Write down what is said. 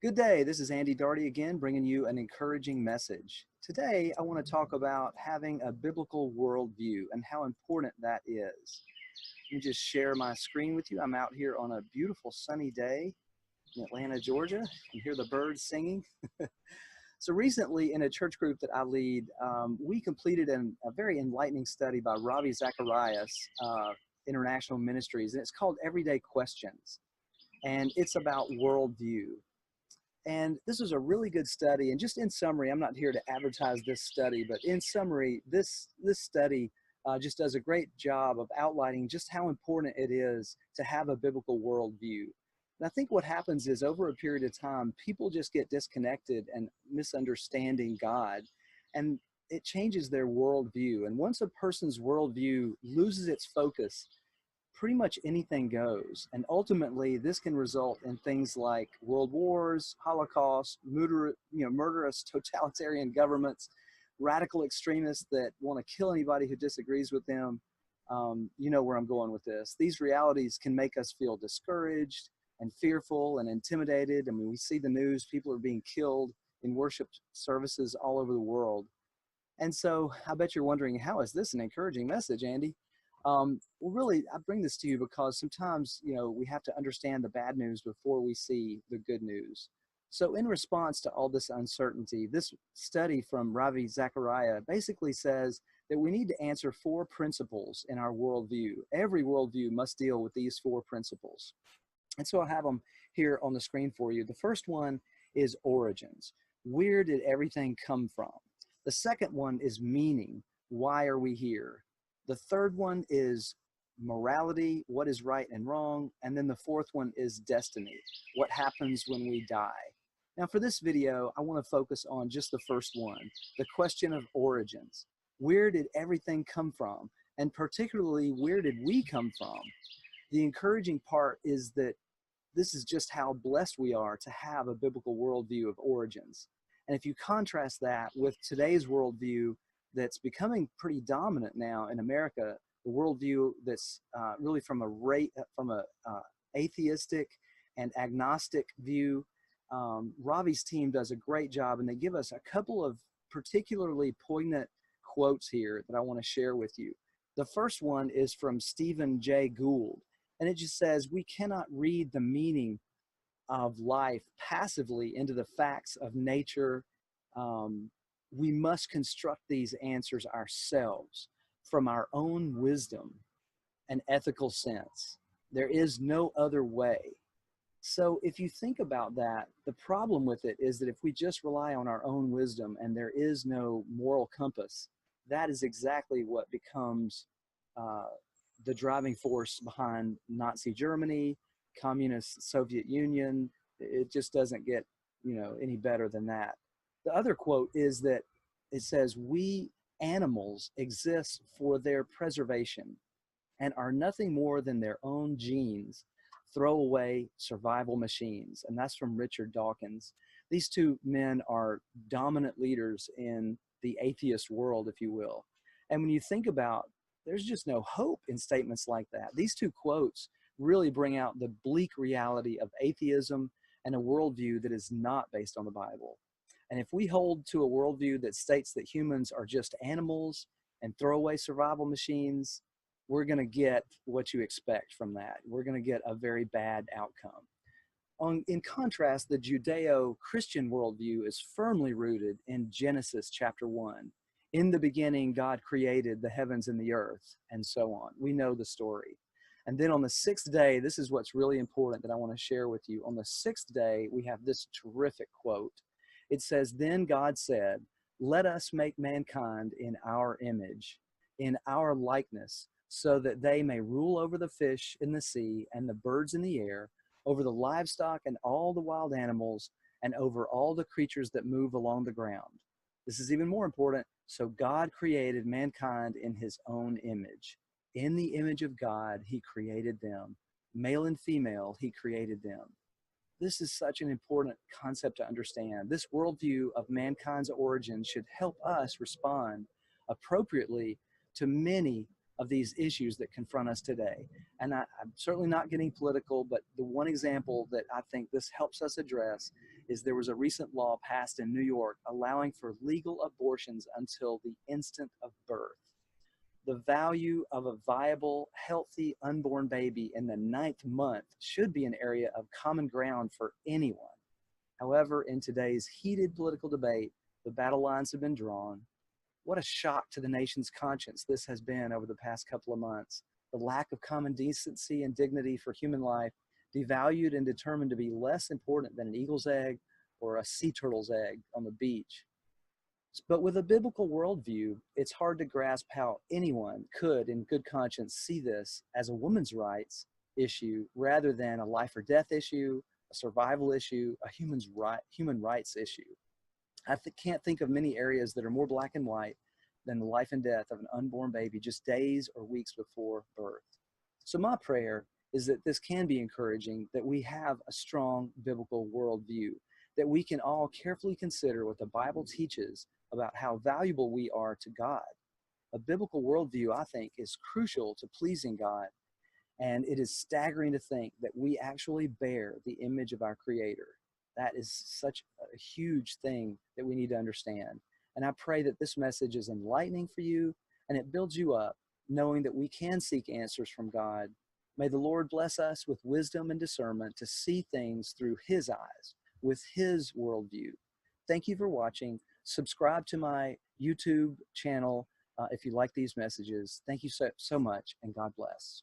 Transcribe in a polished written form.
Good day. This is Andy Darty again, bringing you an encouraging message. Today, I want to talk about having a biblical worldview and how important that is. Let me just share my screen with you. I'm out here on a beautiful sunny day in Atlanta, Georgia. You can hear the birds singing. So recently, in a church group that I lead, we completed a very enlightening study by Ravi Zacharias, International Ministries, and it's called Everyday Questions. And it's about worldview. And this was a really good study. And just in summary, I'm not here to advertise this study, but in summary, this study just does a great job of outlining just how important it is to have a biblical worldview. And I think what happens is over a period of time, people just get disconnected and misunderstanding God, and it changes their worldview. And once a person's worldview loses its focus, pretty much anything goes. And ultimately, this can result in things like world wars, Holocaust, murderous totalitarian governments, radical extremists that want to kill anybody who disagrees with them. You know where I'm going with this. These realities can make us feel discouraged and fearful and intimidated. I mean, we see the news, people are being killed in worship services all over the world. And so I bet you're wondering, how is this an encouraging message, Andy? Well, really, I bring this to you because sometimes, we have to understand the bad news before we see the good news. So in response to all this uncertainty, this study from Ravi Zachariah basically says that we need to answer four principles in our worldview. Every worldview must deal with these four principles. And so I have them here on the screen for you. The first one is origins. Where did everything come from? The second one is meaning. Why are we here? The third one is morality, what is right and wrong. And then the fourth one is destiny, what happens when we die. Now for this video, I want to focus on just the first one, the question of origins. Where did everything come from? And particularly, where did we come from? The encouraging part is that this is just how blessed we are to have a biblical worldview of origins. And if you contrast that with today's worldview that's becoming pretty dominant now in America, the worldview that's really from a atheistic and agnostic view. Ravi's team does a great job, and they give us a couple of particularly poignant quotes here that I want to share with you. The first one is from Stephen Jay Gould, and it just says, "We cannot read the meaning of life passively into the facts of nature. We must construct these answers ourselves from our own wisdom and ethical sense. There is no other way." So if you think about that, the problem with it is that if we just rely on our own wisdom and there is no moral compass, that is exactly what becomes the driving force behind Nazi Germany, communist Soviet Union. It just doesn't get, any better than that. The other quote is that it says, "We animals exist for their preservation and are nothing more than their own genes, throwaway survival machines." And that's from Richard Dawkins. These two men are dominant leaders in the atheist world, if you will. And when you think about, there's just no hope in statements like that. These two quotes really bring out the bleak reality of atheism and a worldview that is not based on the Bible. And if we hold to a worldview that states that humans are just animals and throwaway survival machines, we're going to get what you expect from that. We're going to get a very bad outcome. In contrast, the Judeo-Christian worldview is firmly rooted in Genesis chapter 1. In the beginning, God created the heavens and the earth, and so on. We know the story. And then on the sixth day, this is what's really important that I want to share with you. On the sixth day, we have this terrific quote. It says, "Then God said, 'Let us make mankind in our image, in our likeness, so that they may rule over the fish in the sea and the birds in the air, over the livestock and all the wild animals, and over all the creatures that move along the ground.'" This is even more important. "So God created mankind in his own image. In the image of God, he created them. Male and female, he created them." This is such an important concept to understand. This worldview of mankind's origin should help us respond appropriately to many of these issues that confront us today. And I'm certainly not getting political, but the one example that I think this helps us address is there was a recent law passed in New York allowing for legal abortions until the instant of birth. The value of a viable, healthy, unborn baby in the ninth month should be an area of common ground for anyone. However, in today's heated political debate, the battle lines have been drawn. What a shock to the nation's conscience this has been over the past couple of months. The lack of common decency and dignity for human life, devalued and determined to be less important than an eagle's egg or a sea turtle's egg on the beach. But with a biblical worldview, it's hard to grasp how anyone could, in good conscience, see this as a woman's rights issue rather than a life or death issue, a survival issue, a human rights issue. I can't think of many areas that are more black and white than the life and death of an unborn baby just days or weeks before birth. So my prayer is that this can be encouraging, that we have a strong biblical worldview, that we can all carefully consider what the Bible teaches about how valuable we are to God. A biblical worldview, I think, is crucial to pleasing God, and it is staggering to think that we actually bear the image of our Creator. That is such a huge thing that we need to understand. And I pray that this message is enlightening for you and it builds you up, knowing that we can seek answers from God. May the Lord bless us with wisdom and discernment to see things through His eyes, with His worldview. Thank you for watching. Subscribe to my YouTube channel if you like these messages. Thank you so much, and God bless.